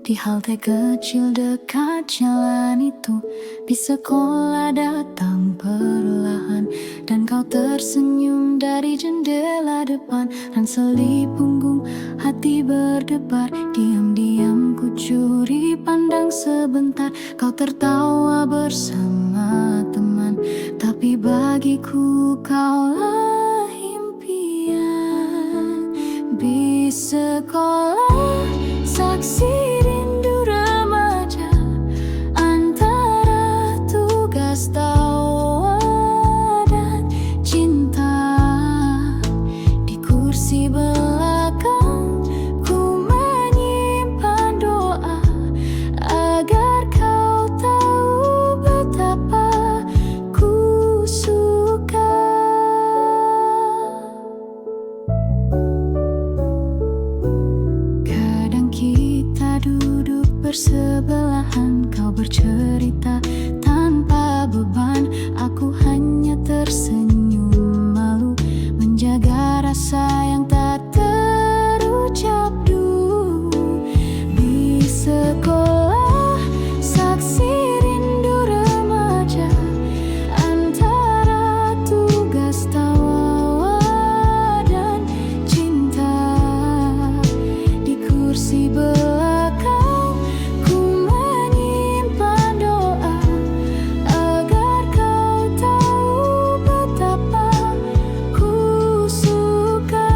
Di halte kecil dekat jalan itu, bis sekolah datang perlahan, dan kau tersenyum dari jendela depan. Ransel di punggung, hati berdebar. Diam-diam ku curi pandang sebentar. Kau tertawa bersama teman, tapi bagiku kaulah impian. Bis sekolah, saksi rindu remaja antara tugas tawa dan cinta. Di kursi belakang ku menyimpan doa agar kau tahu betapa ku suka. Kadang kita duduk bersebelahan, kau bercerita tanpa beban, aku hanya tersenyum malu, menjaga rasa yang tak terucap dulu. Di sekolah, saksi rindu remaja antara tugas tawa dan cinta. Di kursi belakang ku menyimpan doa agar kau tahu betapa ku suka.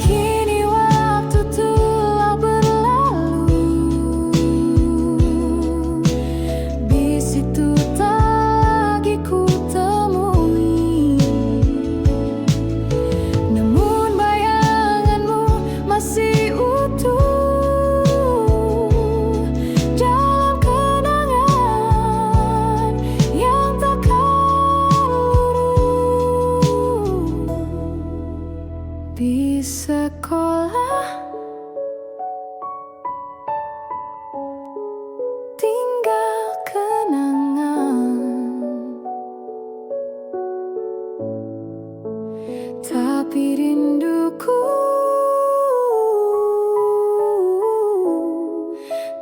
Kini waktu telah berlalu, bis itu tak lagi ku temui, namun bayanganmu masih utuh dalam kenangan yang takkan luruh. Di sekolah tinggal kenangan, tapi rinduku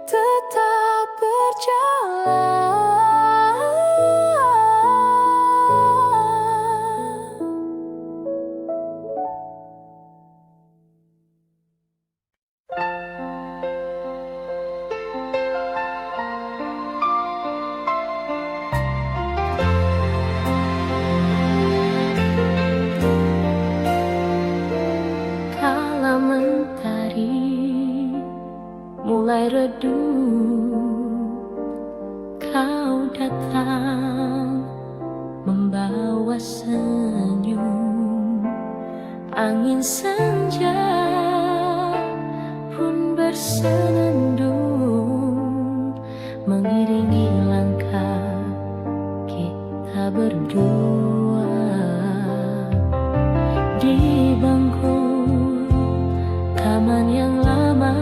tetap berjalan. Kala mentari mulai redup, kau datang membawa senyum. Angin senja pun bersenandung, mengiringi langkah kita berdua. Di bangku taman yang lama,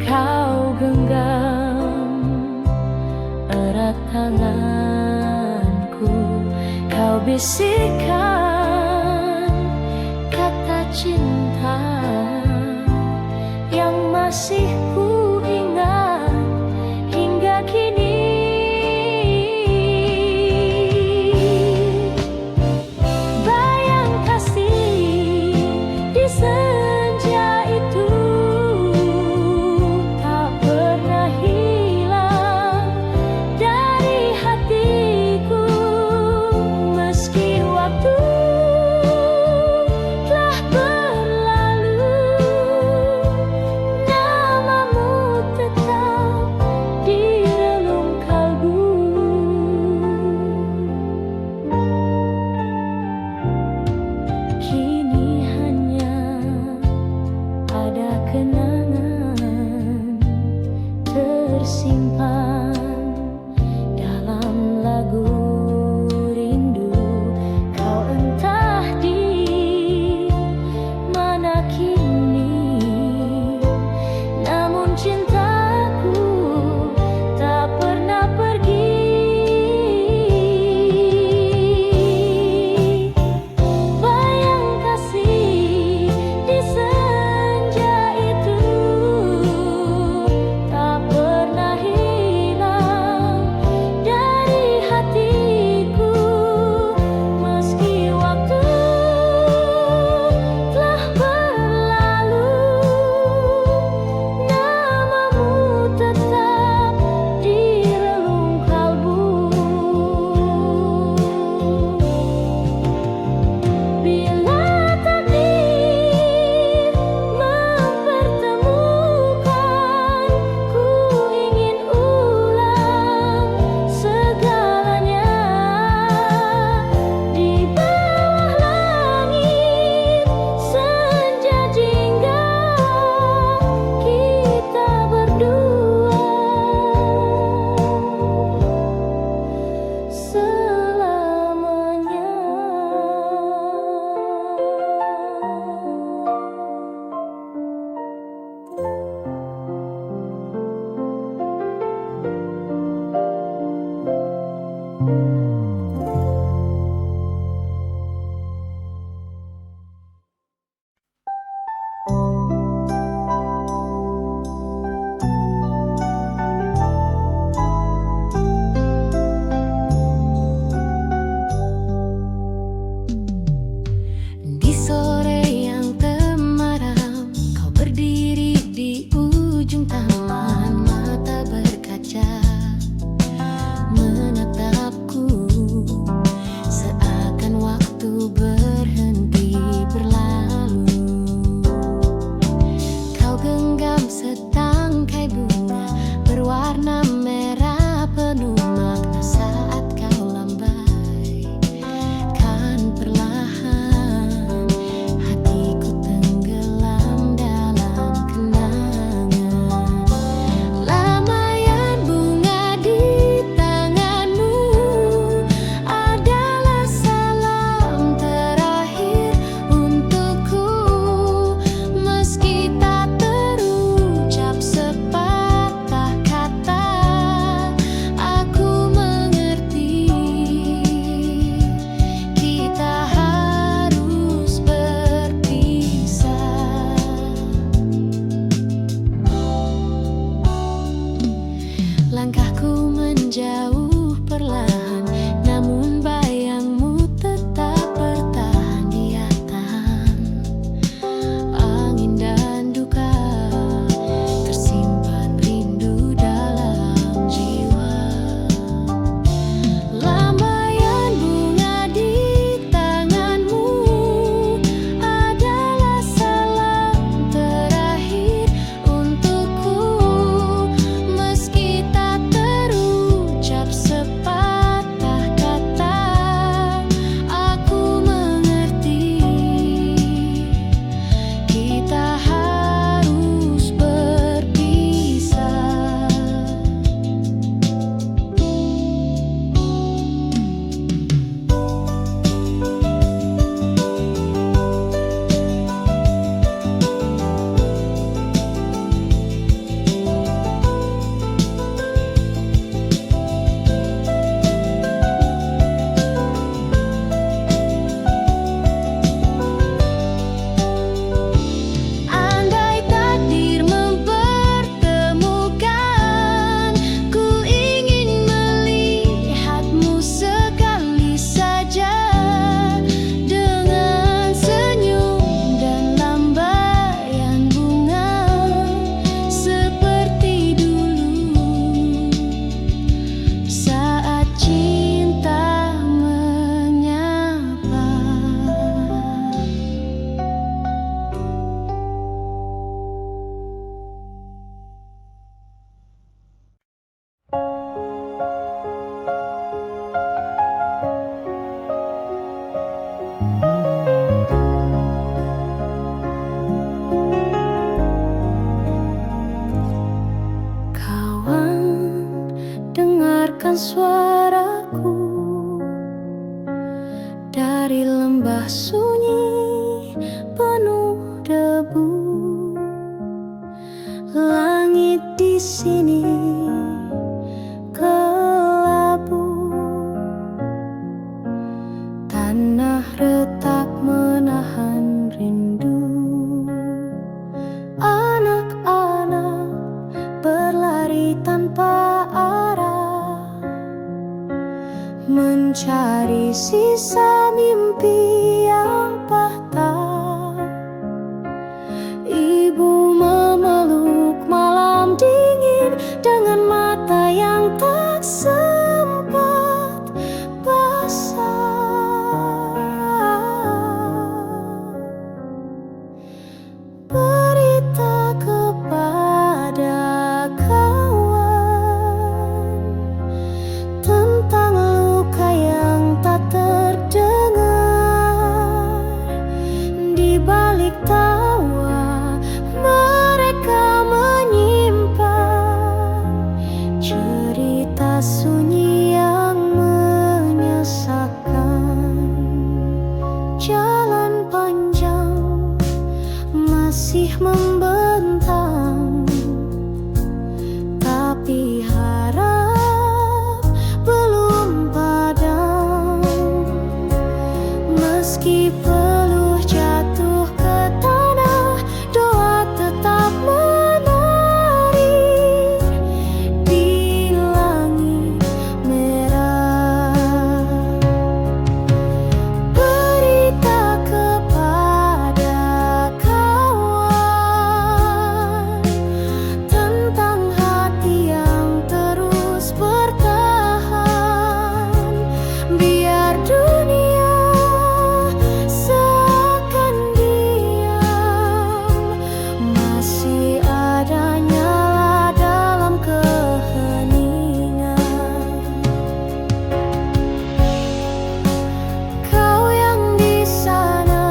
kau genggam erat tanganku. Kau bisikkan kata cinta yang masih ku ingat hingga kini. Bayang kasih di senja itu tak pernah hilang dari hatiku, meski waktu telah berlalu. Nama penuh debu. Langit di sini kelabu, tanah retak menahan rindu. Anak-anak berlari tanpa arah, mencari sisa mimpi yang patah. Ibu memeluk malam dingin dengan mata yang tak sempat basah. Berita kepada kawan tentang luka yang tak terdengar. Di balik tawa mereka menyimpan cerita sunyi yang menyesakkan. Jalan panjang masih membentang, tapi harap belum padam. Meski peluh jatuh ke tanah, doa tetap menari di langit merah. Berita kepada kawan tentang hati yang terus bertahan. Biar dunia seakan diam, masih ada nyala dalam keheningan. Kau yang di sana,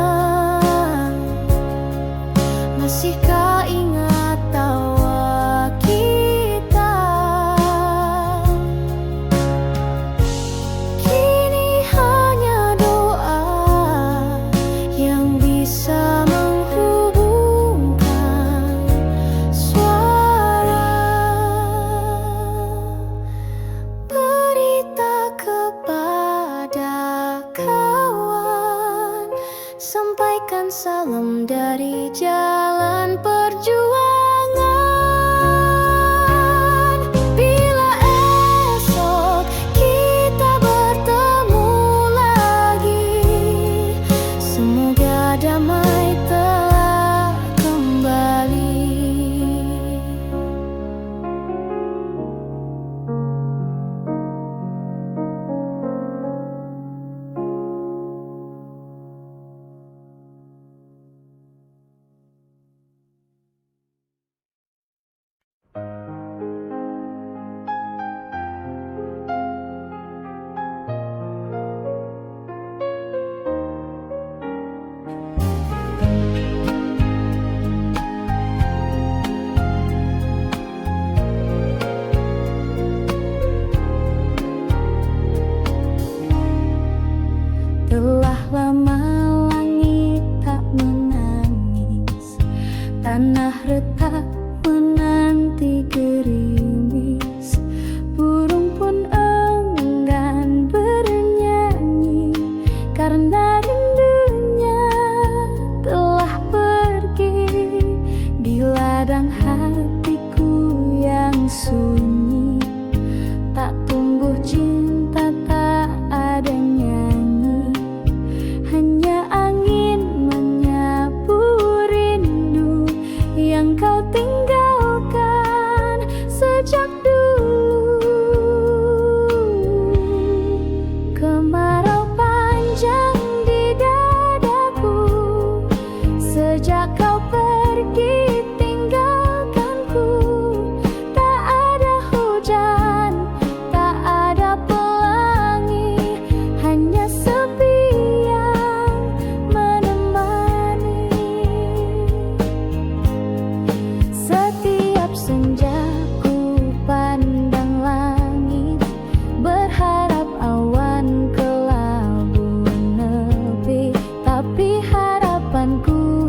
masihkah ingat tawa kita? Kini hanya doa yang bisa menghubungkan suara. Berita kepada kawan, sampaikan salam dari jalan perjuangan. Bila esok kita bertemu lagi, semoga damai telah kembali. Telah lama langit tak menangis, tanah retak menanti gerimis. Burung pun enggan bernyanyi karena rindunya telah pergi. Di ladang hatiku yang sunyi, tak tumbuh cinta, tak ada nyanyi. Hanya angin menyapu rindu yang kau tinggalkan sejak dulu. Kemarau panjang di dadaku sejak kau pergi tinggalkanku. Tak ada hujan, tak ada pelangi, hanya sepi yang menemani. Setiap senja ku pandang langit, berharap awan kelabu nepi, tapi harapanku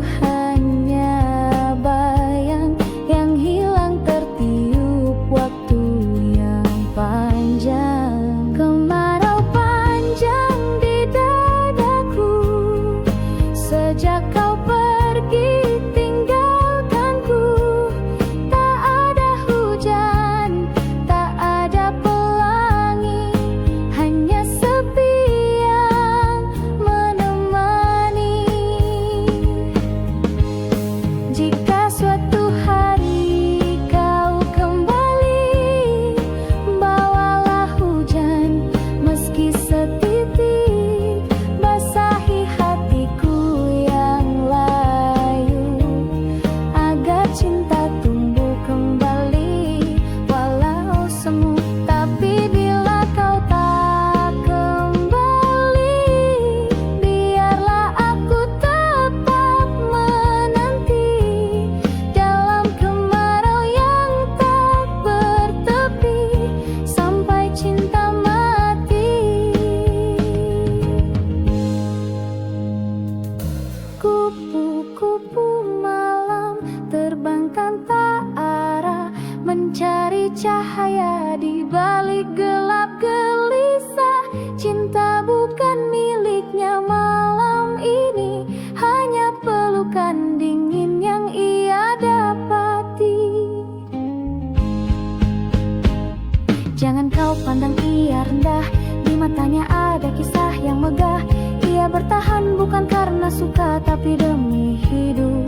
Kupu-kupu malam terbang tanpa arah, mencari cahaya di balik gelap gelisah. Cinta bukan miliknya malam ini, hanya pelukan dingin yang ia dapati. Jangan kau pandang ia rendah, di matanya ada kisah yang megah. Ia bertahan bukan karena suka, tapi demi hidup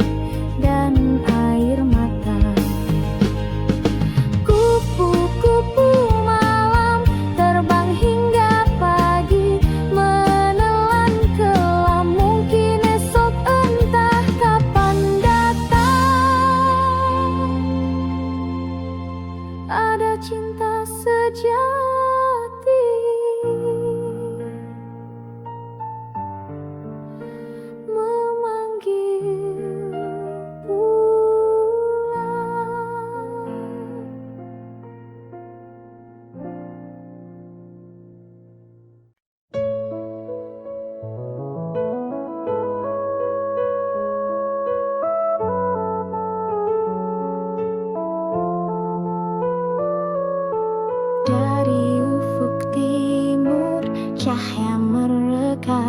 dan air mata. Kupu-kupu malam terbang hingga pagi, menelan kelam, mungkin esok entah kapan datang. Ada cinta sejati memanggil pulang. Dari ufuk timur cahaya mereka,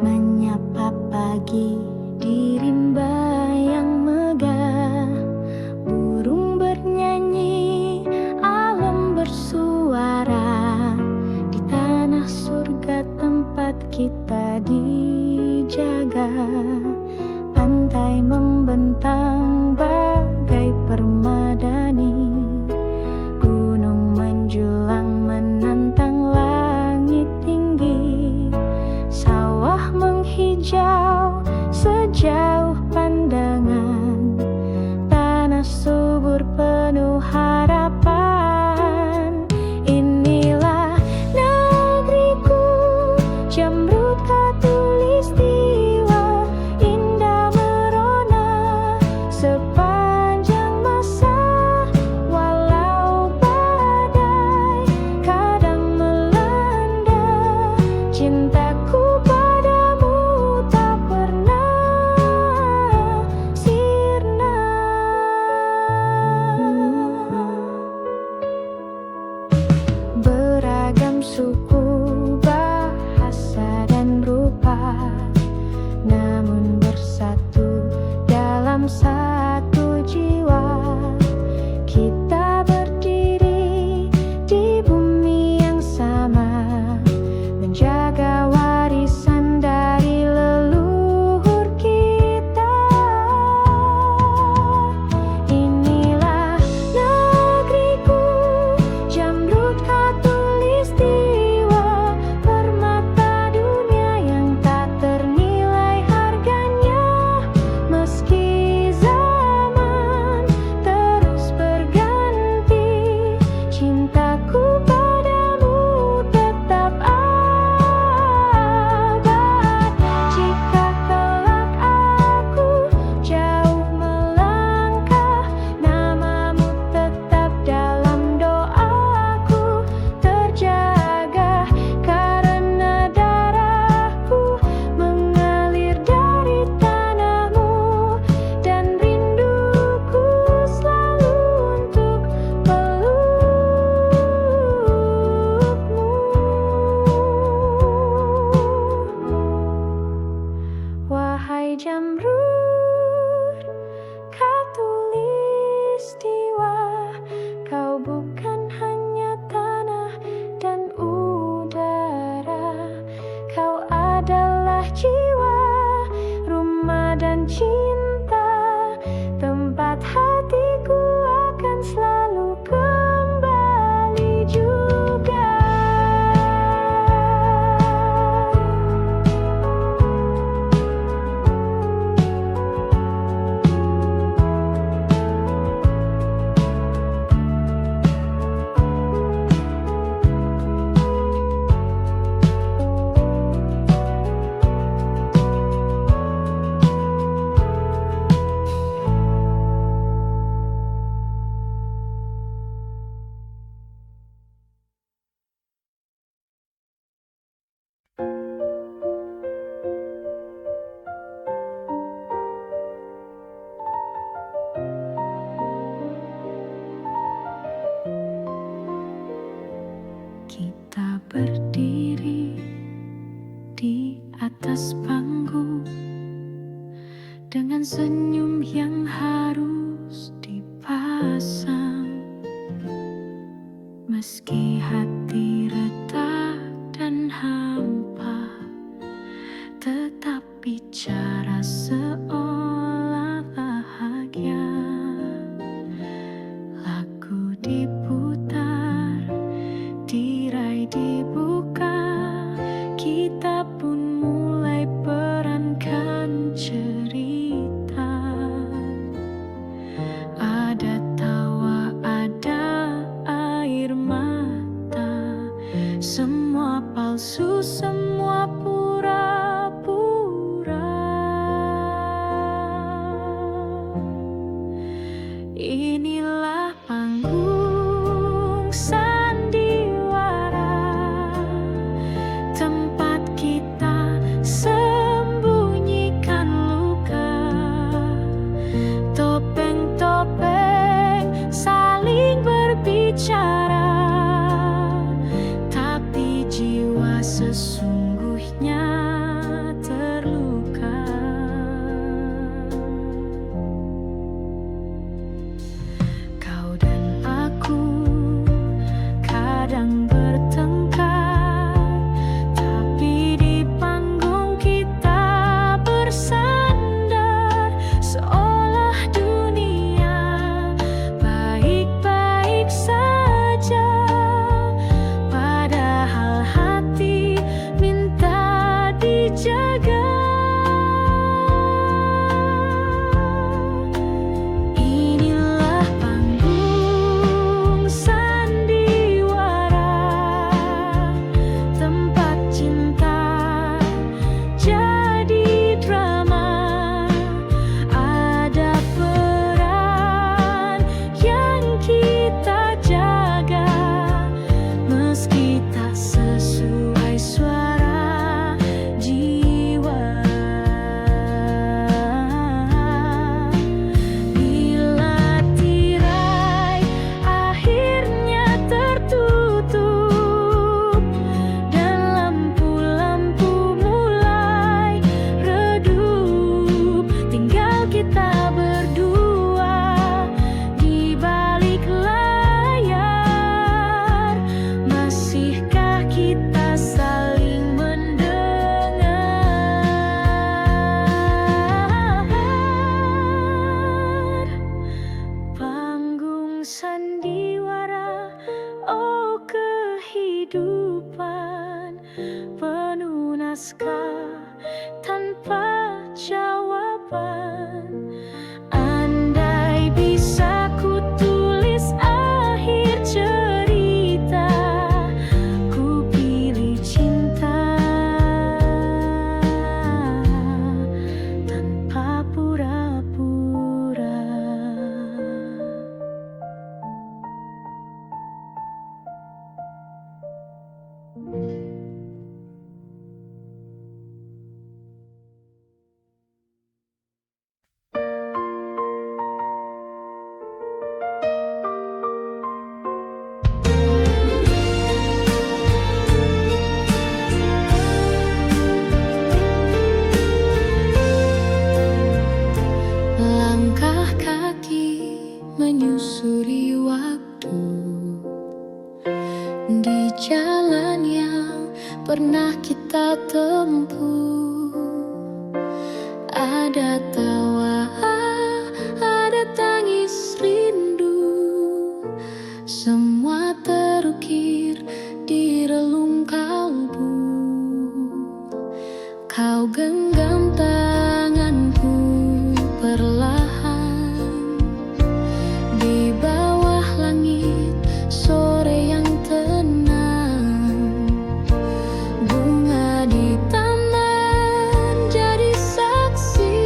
menyapa pagi di rimba yang megah. Burung bernyanyi, alam bersuara, di tanah surga tempat kita dijaga. Pantai membentang bagai permadani, gunung menjulang menantang langit tinggi. Sawah menghijau sejauh pandangan, tanah subur penuh harapan. Inilah negeriku, Jamrud Khatulistiwa, indah merona sepanjang masa. Walau badai kadang melanda, cintaku padamu tak pernah sirna. Beragam suku, bahasa dan rupa, namun bersatu dalam satu jiwa. Kita berdiri di bumi yang sama, menjaga warisan dari leluhur kita. Inilah negeriku, Jamrud Khatulistiwa, permata dunia yang tak ternilai harganya. Meski zaman terus berganti, cintaku padamu tetap abad. Jika kelak aku jauh melangkah, namamu tetap dalam doaku terjaga. Karena darahku mengalir dari tanahmu, dan rinduku selalu untuk pelukmu. Wahai Jamrud Khatulistiwa, kau bukan hanya tanah dan udara, kau adalah jiwa, rumah dan cinta, tempat hatiku akan selalu kembali juga. dengan senyum yang harus dipasang. Meski hati retak dan hampa, tetap bicara seolah bahagia. Lagu diputar, tirai dibuka, kita pun mulai perankan cerita. Ada tawa, ada air mata, semua palsu, semua pura-pura. Inilah panggung sandiwara, tempat kita sembunyikan luka. Topeng-topeng saling berbicara, tapi jiwa sesungguhnya terluka. Kau dan aku kadang bertengkar, tapi di panggung kita bersandar, seolah dunia baik-baik saja, padahal hati minta dijaga. Inilah panggung sandiwara, tempat cinta jadi drama. Ada peran yang kita jaga, meski tak sesuai suara jiwa. Bila tirai akhirnya tertutup dan lampu-lampu mulai redup, tinggal kita berdua di balik layar. Masihkah kita saling mendengar? Panggung sandiwara, oh kehidupan penuh naskah tanpa jawaban. Andai bisa ku tulis akhir cerita, ku pilih cinta tanpa pura-pura. Langkah kaki menyusuri waktu di jalan yang pernah kita tempuh. Ada tawa, ada tangis rindu, semua terukir di relung kalbu. Kau genggam tanganku perlahan di bawah langit sore yang tenang. Bunga di taman jadi saksi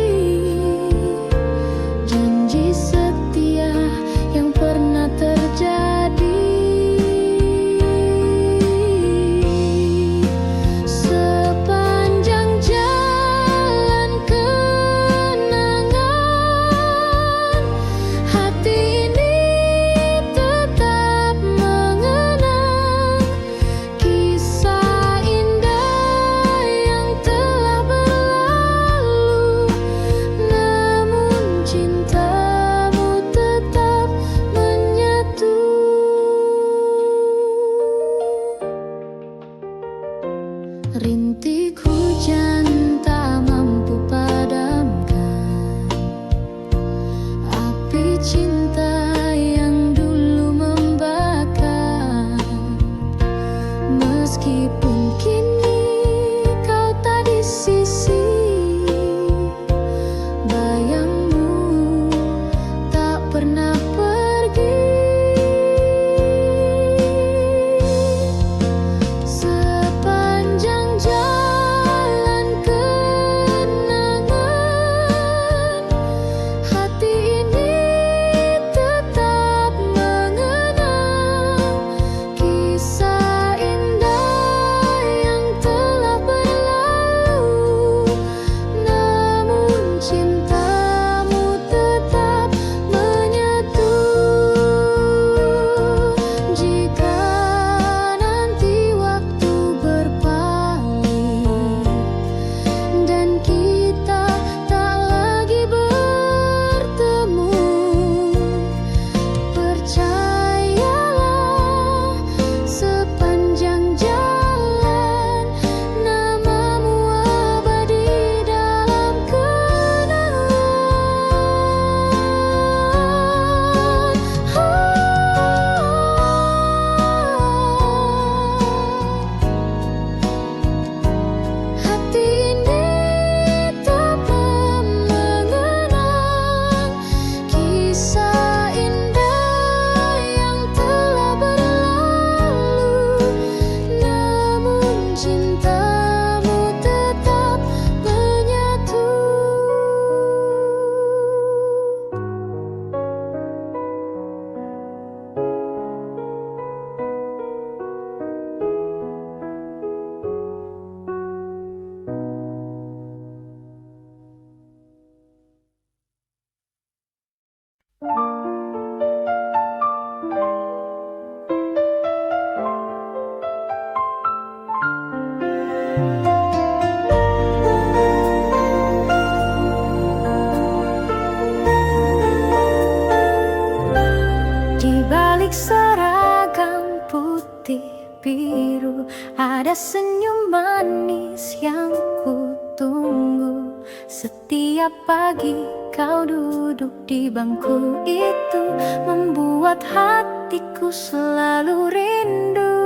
ada senyum manis yang ku tunggu. Setiap pagi kau duduk di bangku itu, membuat hatiku selalu rindu.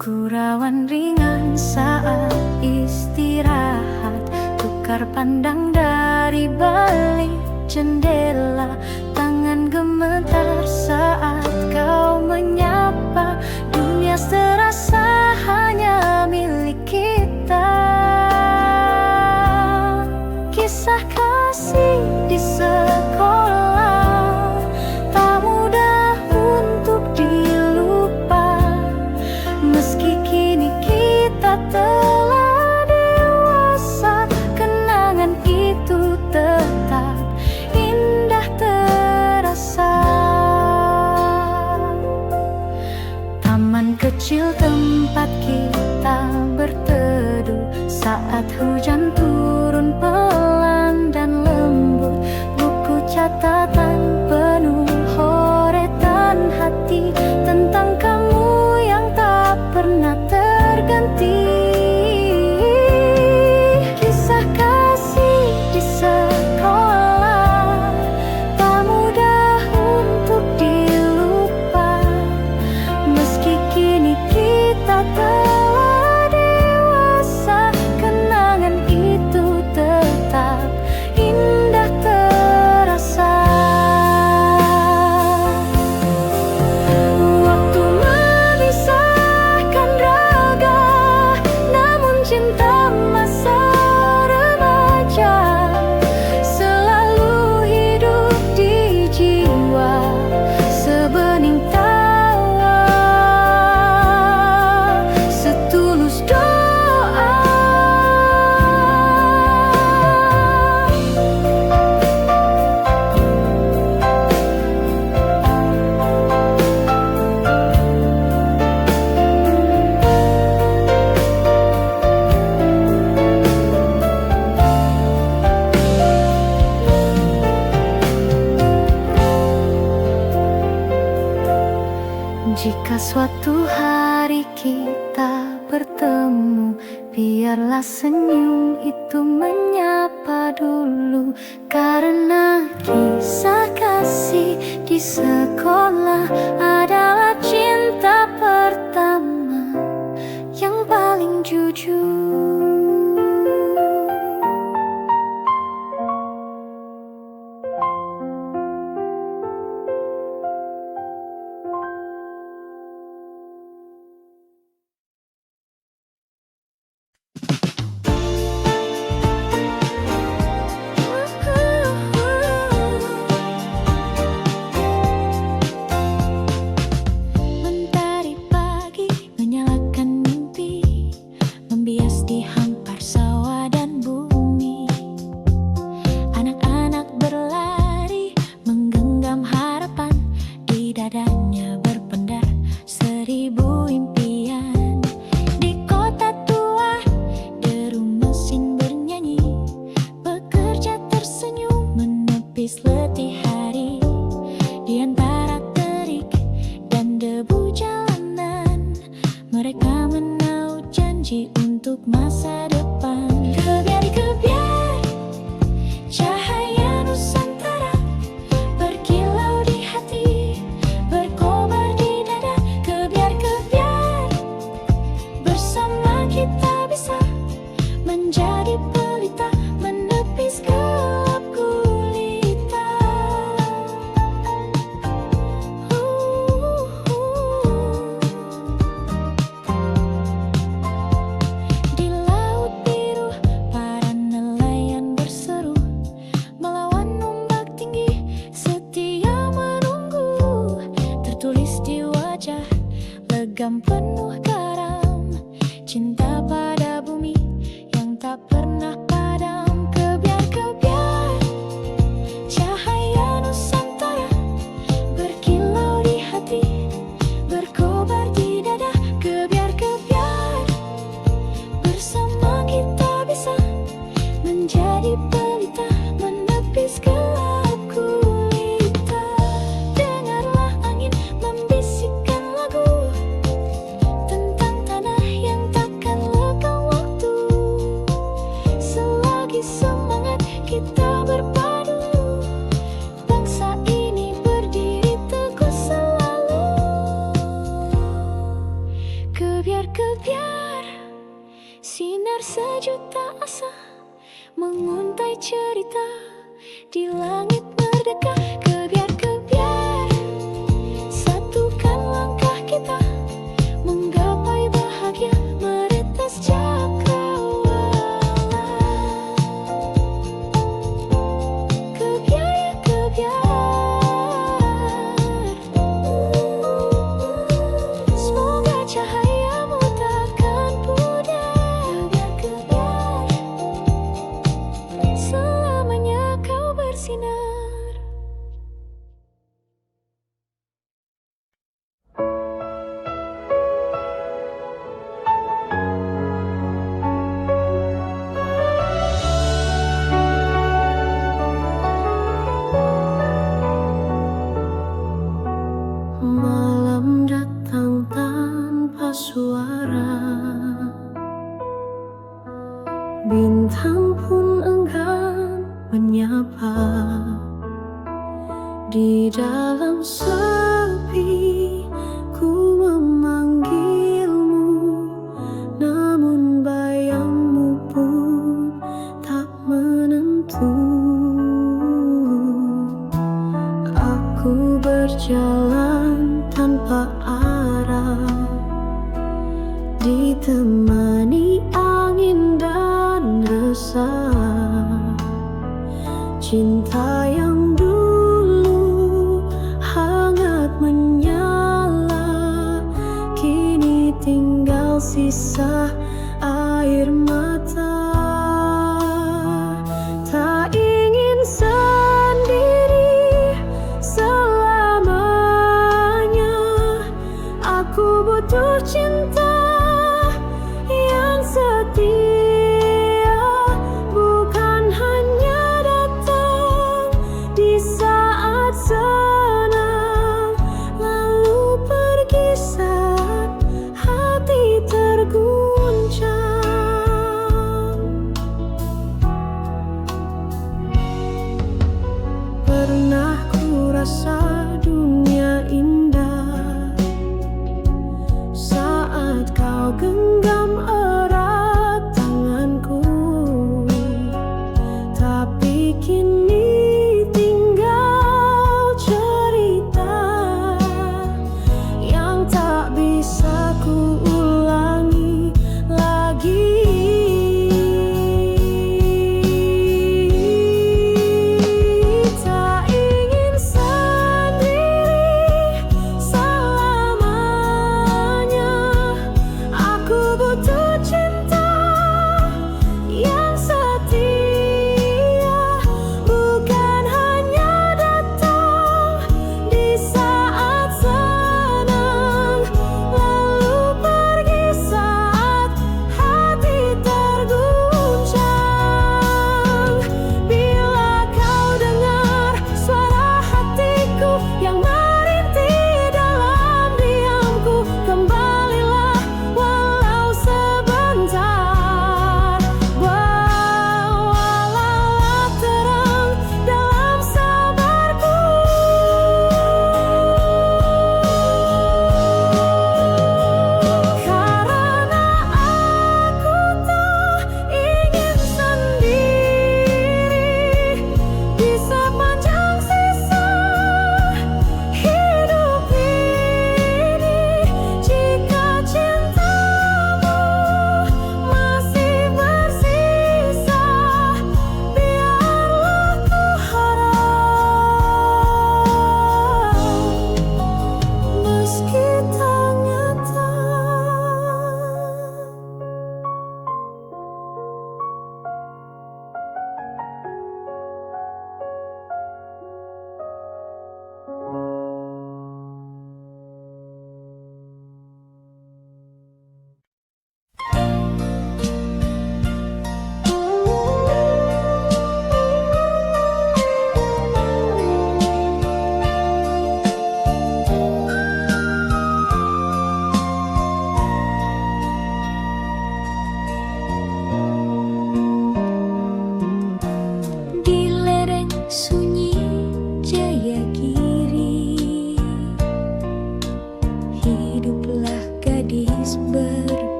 Gurauan ringan saat istirahat, tukar pandang dari balik jendela. Tangan gemetar saat kau menyapa, dunia serasa hanya milik kita. Kisah kasih di sekolah tak mudah untuk dilupa, meski kini kita telah dewasa, kenangan itu tetap indah terasa. Taman kecil tempat kita berteduh saat hujan turun pelan dan lembut. Buku catatan penuh horetan hati tentang kamu yang tak pernah terganti. Kisah kasih di sekolah tak mudah untuk dilupa, meski kini kita telah dewasa, kenangan itu tetap indah terasa. Waktu memisahkan raga, namun cinta masa remaja selalu hidup di jiwa, sebening tawa, setulus doa. Jika suatu hari kita bertemu, biarlah senyum itu menyapa dulu. Karena kisah kasih di sekolah adalah cinta pertama yang paling jujur. menguntai cerita di langit merdeka. Kebiar-kebiar, satukan langkah kita menggapai bahagia meretas cakrawala. Kebiar ya kebiar, semoga cahayamu takkan pudar. Kebiar, selamanya kau bersinar. Malam datang tanpa suara, bintang pun enggan menyapa. Di dalam sepi ku memanggilmu, namun bayangmu pun tak menentu. Aku berjalan tanpa arah, ditemani angin dan resah. Cinta yang dulu hangat menyala, kini tinggal sisa air mata. Tak ingin sendiri selamanya, aku butuh cinta yang setia, bukan hanya datang di saat senang, lalu pergi saat hati terguncang. Pernah ku rasa dunia indah saat kau genggam erat tanganku, tapi kini tinggal cerita yang tak bisa ku ulangi lagi. Tak ingin sendiri selamanya, aku butuh cinta yang setia, bukan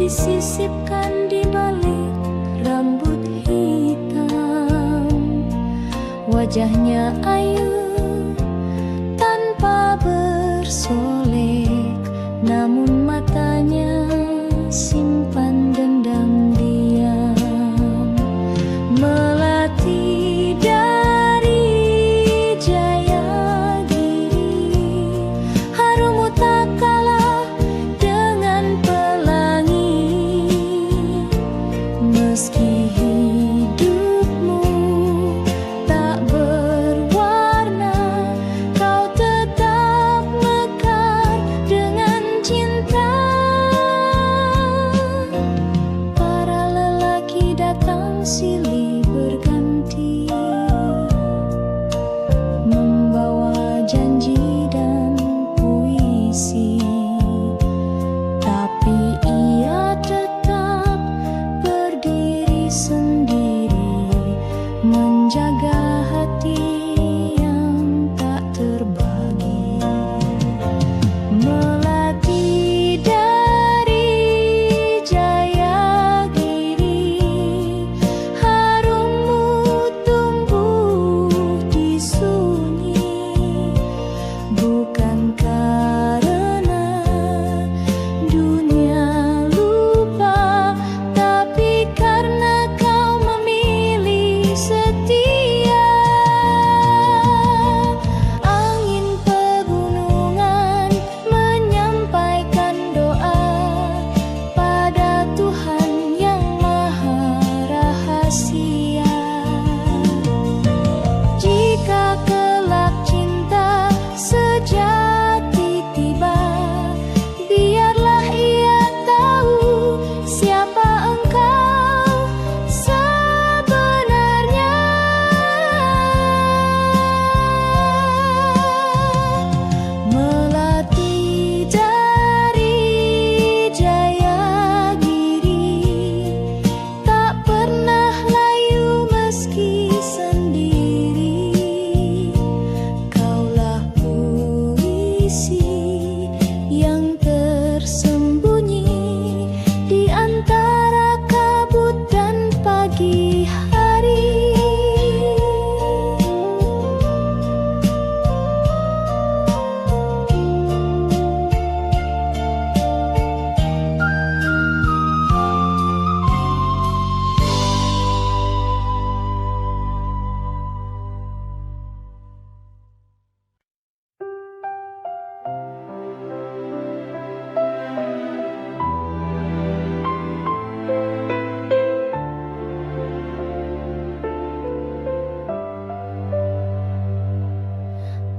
disisipkan di balik rambut hitam. Wajahnya ayu tanpa bersolek, namun matanya simpan dendam diam. Melati dari Jayagiri, harummu tak kalah dengan pelangi. Meski hidupmu tak berwarna, kau tetap mekar dengan cinta. Para lelaki datang silih berganti, membawa janji dan puisi, tapi ia tetap berdiri sendiri, menjaga hati yang tak terbagi. Melati dari Jayagiri, harummu tumbuh di sunyi, bukan karena dunia lupa, tapi karena kau memilih setia. Angin pegunungan menyampaikan doa pada Tuhan yang maha rahasia. Jika kelak cinta sejati tiba, biarlah ia tahu siapa engkau sebenarnya. Melati dari Jayagiri, tak pernah layu meski sendiri. Kaulah puisi yang tersembunyi di antara kabut dan pagi hari.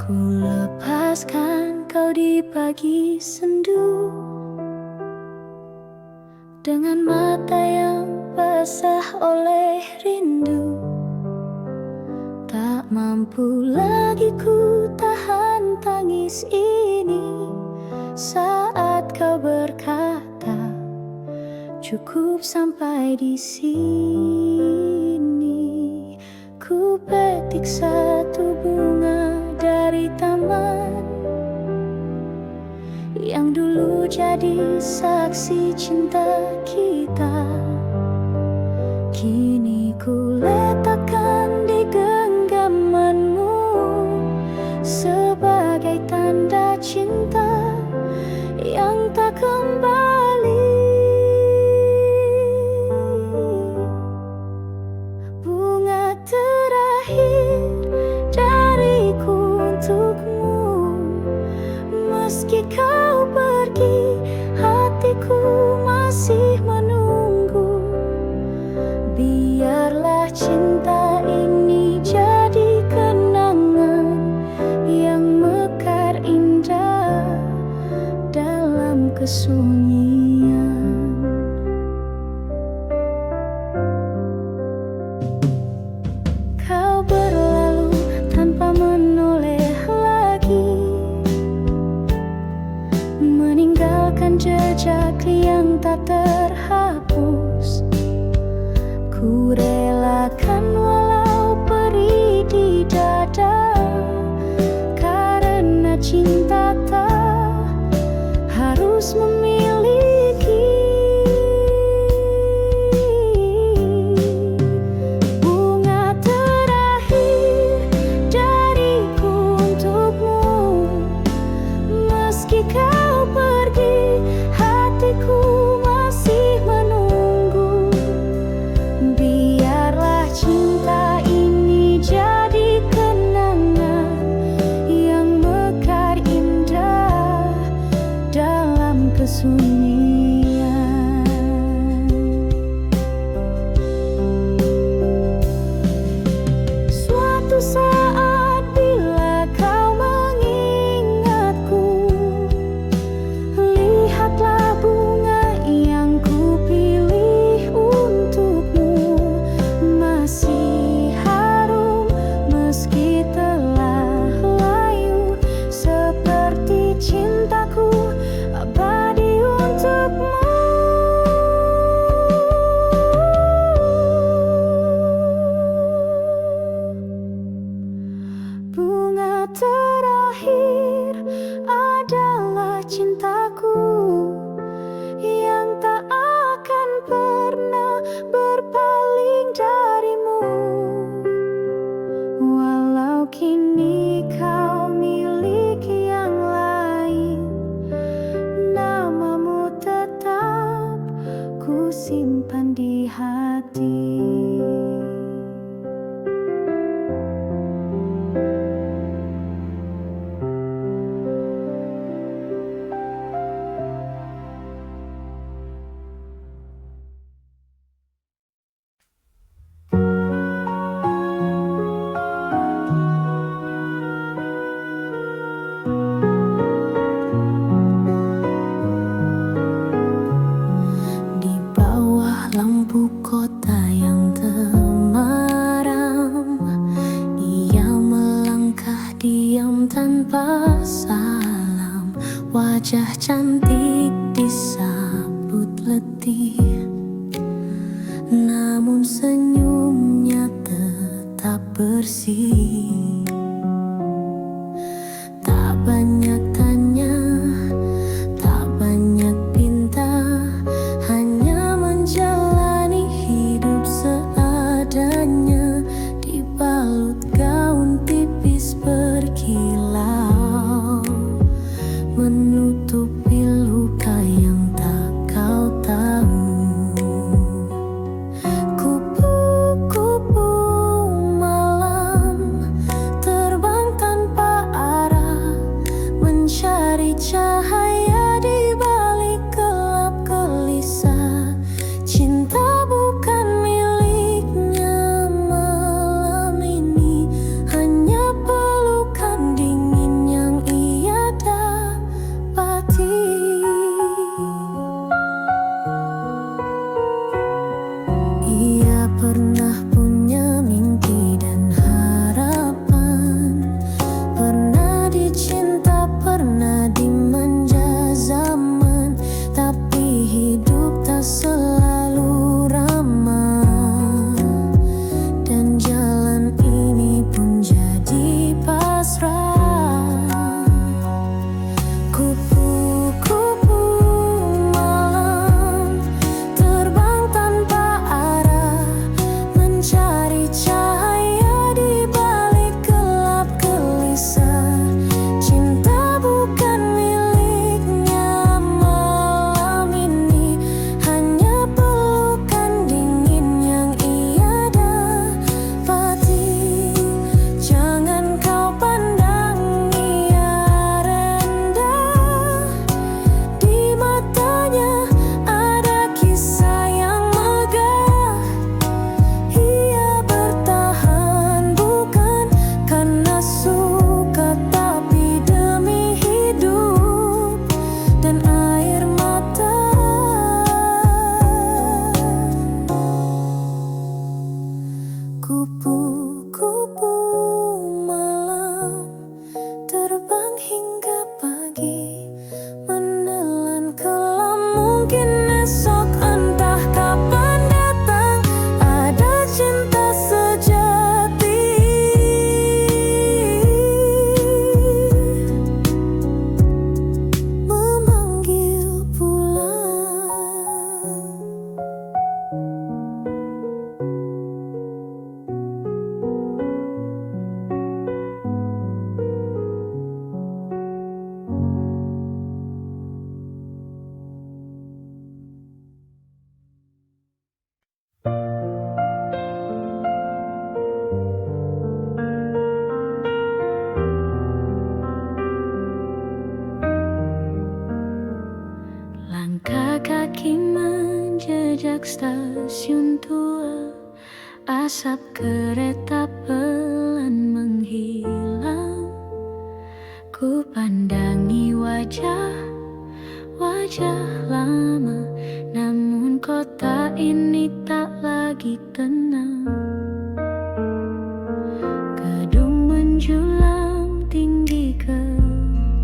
Ku lepaskan kau di pagi sendu, dengan mata yang basah oleh rindu. Tak mampu lagi ku tahan tangis ini saat kau berkata, cukup sampai di sini. Ku petik satu bunga dari taman yang dulu jadi saksi cinta kita. Kini ku letakkan di genggamanmu sebagai tanda cinta yang tak kembali. Bunga terakhir dariku untukmu, meski kau pergi, hatiku masih menunggu. Biarlah cinta ini jadi kenangan yang mekar indah dalam kesunyian. Kau berlalu tanpa menoleh lagi, meninggalkan jejak yang tak terhapus. Ku relakan walau perih di dada, karena cinta tak harus memiliki. kesunyian. Suatu saat bila kau mengingatku, lihatlah bunga yang kupilih untukmu, masih harum meski telah layu, seperti cintaku abadi untukmu. Bunga terakhir adalah cintaku yang tak akan pernah berpaling darimu. Walau kini kau miliki yang lain, namamu tetap ku simpan di hati. Lampu kota yang temaram, ia melangkah diam tanpa salam. Wajah cantik disambut letih, namun senyumnya tetap bersih. Tak banyak tanya, tak banyak pinta, hanya menjalani hidup seadanya, dibalut gaun tipis berkilau, menutupi luka yang tak kau tahu. Kupu-kupu malam terbang tanpa arah, mencari cahaya di balik gelap gelisah. Cinta bukan miliknya malam ini, hanya pelukan dingin yang ia dapati. Ia pernah punya mimpi dan harapan, pernah dicinta, pernah dimanja zaman, tapi hidup tak selalu ramah, dan jalan ini pun jadi pasrah. Kupu-kupu malam terbang tanpa arah, mencari cahaya di balik gelap gelisah. Cinta bukan miliknya malam ini, hanya pelukan dingin yang ia dapati. Jangan kau pandang ia rendah, di matanya ada kisah yang megah. Ia bertahan bukan karena suka, tapi demi hidup dan air mata. Kupu-kupu malam terbang hingga pagi, menelan kelam mungkin esok entah kapan datang ada cinta sejati memanggil pulang. sejak stasiun tua. Asap kereta pelan menghilang. Ku pandangi wajah lama, namun kota ini tak lagi tenang. Gedung menjulang tinggi ke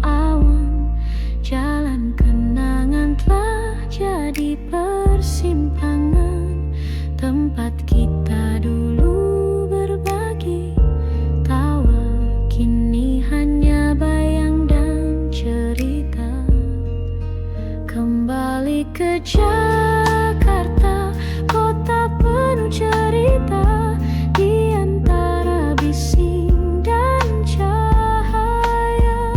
awan. Jalan kenangan telah jadi persimpangan, tempat kita dulu berbagi tawa, kini hanya bayang dan cerita. Kembali ke Jakarta, kota penuh cerita. Di antara bising dan cahaya,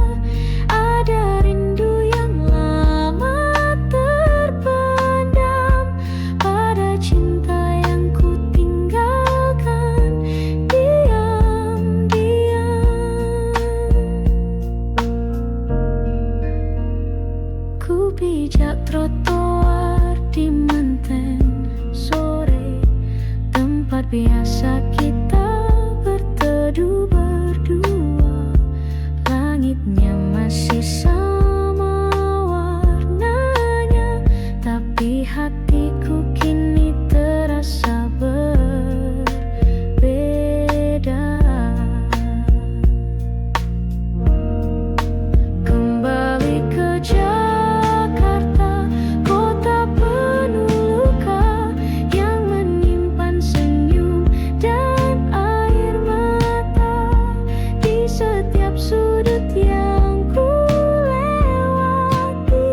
ada rindu yang lama terpendam pada cinta yang ku tinggalkan diam-diam. Ku pijak trotoar di Menteng sore, tempat biasa kita berteduh berdua. Langitnya masih sama warnanya, tapi hatiku kini terasa berbeda. Kembali ke Jakarta, kota penuh luka yang menyimpan senyum dan air mata. Di setiap sudut yang ku lewati,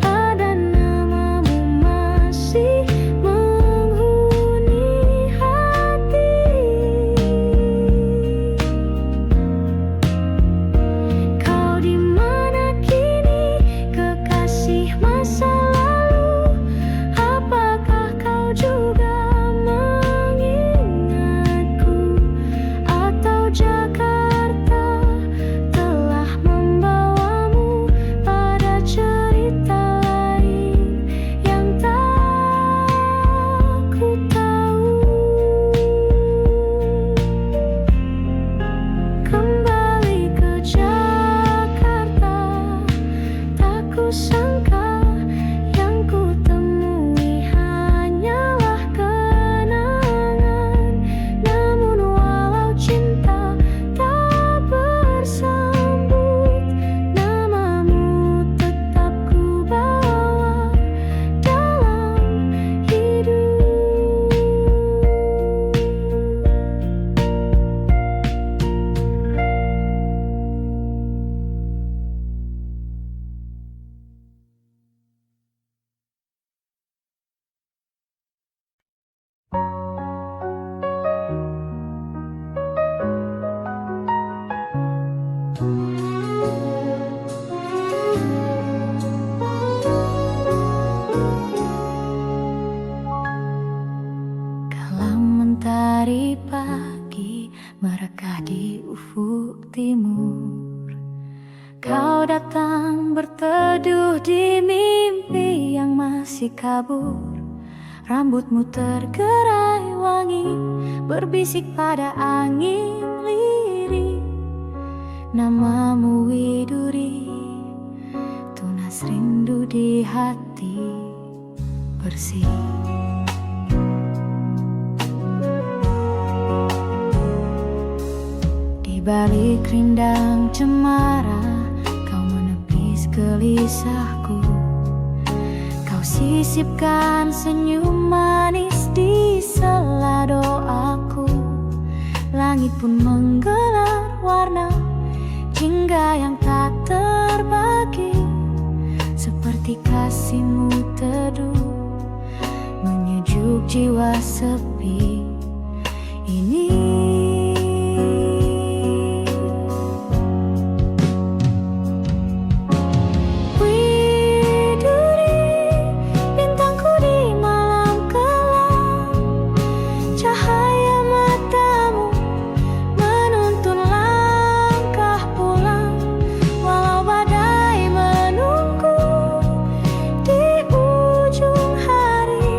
ada namamu masih menghuni hati. Kau di mana kini, kekasih masa lalu? Apakah kau juga mengingatku? Atau Jakarta telah membawamu pada cerita lain yang tak ku tahu? Kembali ke Jakarta, tak kusangka yang ku temui hanyalah kenangan. Namun walau cinta tak bersambut, namamu tetap ku bawa dalam hidup. Kala mentari pagi merekah di ufuk timur, kau datang berteduh di mimpi yang masih kabur. Rambutmu tergerai wangi, berbisik pada angin lirih. Namamu Widuri, tunas rindu di hati bersih. Di balik rindang cemara, kau menepis gelisahku. Kau sisipkan senyum manis di sela doaku. Langit pun menggelar warna jingga yang tak terbagi, seperti kasihmu teduh menyejuk jiwa sepi ini. Di ujung hari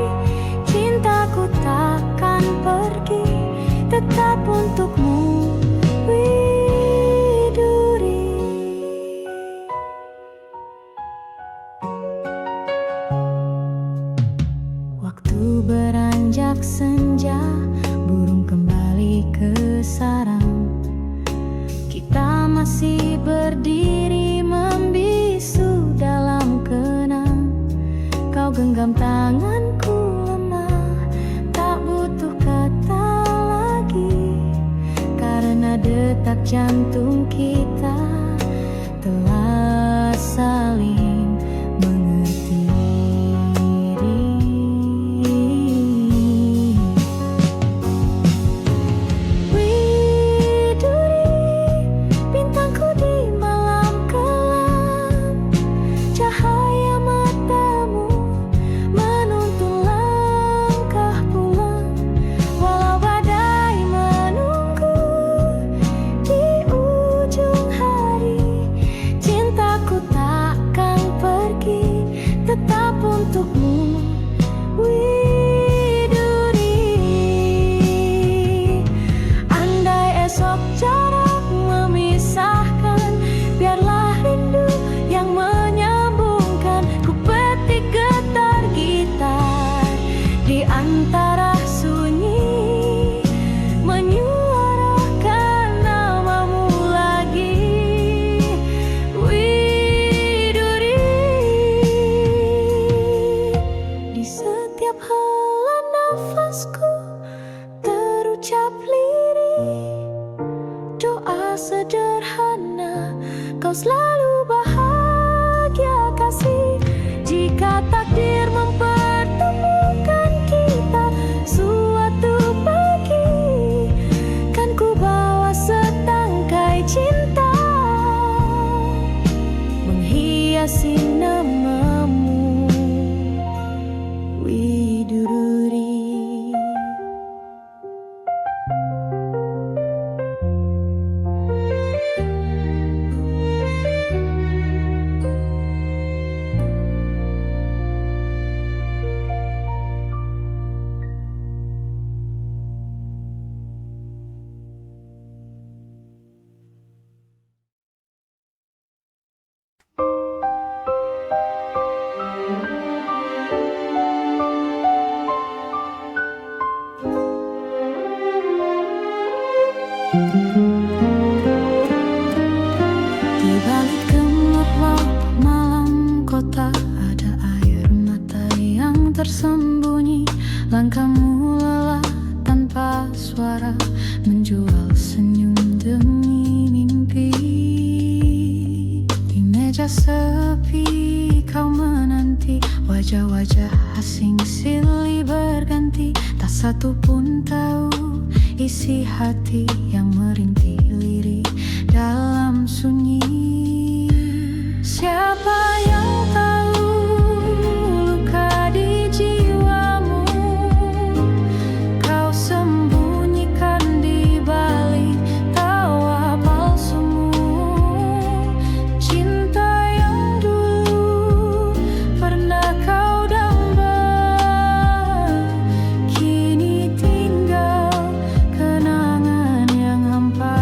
senja, burung kembali ke sarang. Kita masih berdiri membisu dalam kenang. Kau genggam tanganku lemah, tak butuh kata lagi, karena detak jantung kita telah saling mengerti. Widuri, bintangku di malam kelam, cahaya matamu menuntun langkah pulang. Walau badai menunggu di ujung hari, cintaku takkan pergi, tetap untukmu. Widuri, andai esok jarak memisahkan, biarlah rindu yang menyambungkan. Ku petik getar gitar di antara sunyi, menyuarakan namamu lagi. Widuri, di setiap hela nafasku terucap lirih doa sederhana, kau selalu bahagia kasih. Jika takdir mempertemukan kita suatu pagi, kan ku bawa setangkai cinta menghiasi namamu. Widuri. Di balik gemerlap malam kota, ada air mata yang tersembunyi. Langkahmu lelah tanpa suara, menjual senyum demi mimpi. Di meja sepi kau menanti, wajah-wajah asing silih berganti. Tak satu pun tahu isi hati yang merintih lirih dalam sunyi. Siapa yang tahu luka di jiwamu, kau sembunyikan di balik tawa palsumu. Cinta yang dulu pernah kau damba, kini tinggal kenangan yang hampa.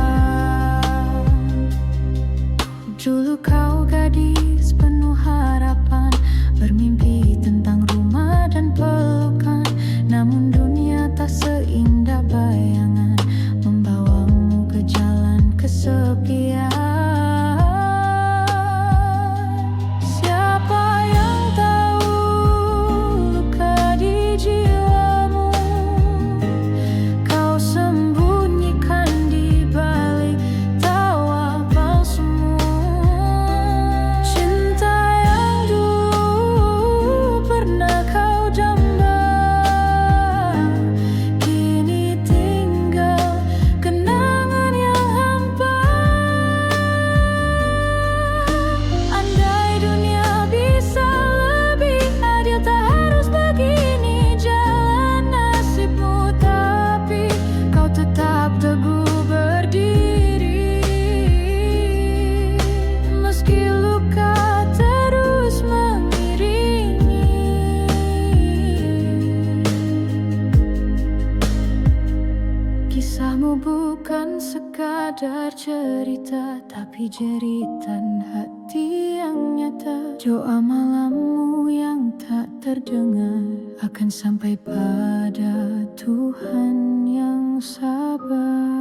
Dulu kau gadis penuh harapan, bermimpi tentang rumah dan pelukan. Namun dunia tak seindah bayangan, membawamu ke jalan kesepian. Siapa yang tahu luka di jiwamu, kau sembunyikan di balik tawa palsumu. Cinta yang dulu pernah kau jamba, kini tinggal kenangan yang hampa. Andai dunia bisa lebih adil, tak harus begini jalan nasibmu, tapi kau tetap teguh berdiri. Meski luka terus mengiringi, kisahmu bukan sekadar cerita, tapi jeritan hati yang nyata. Doa malammu yang tak terdengar akan sampai pada Tuhan yang sabar.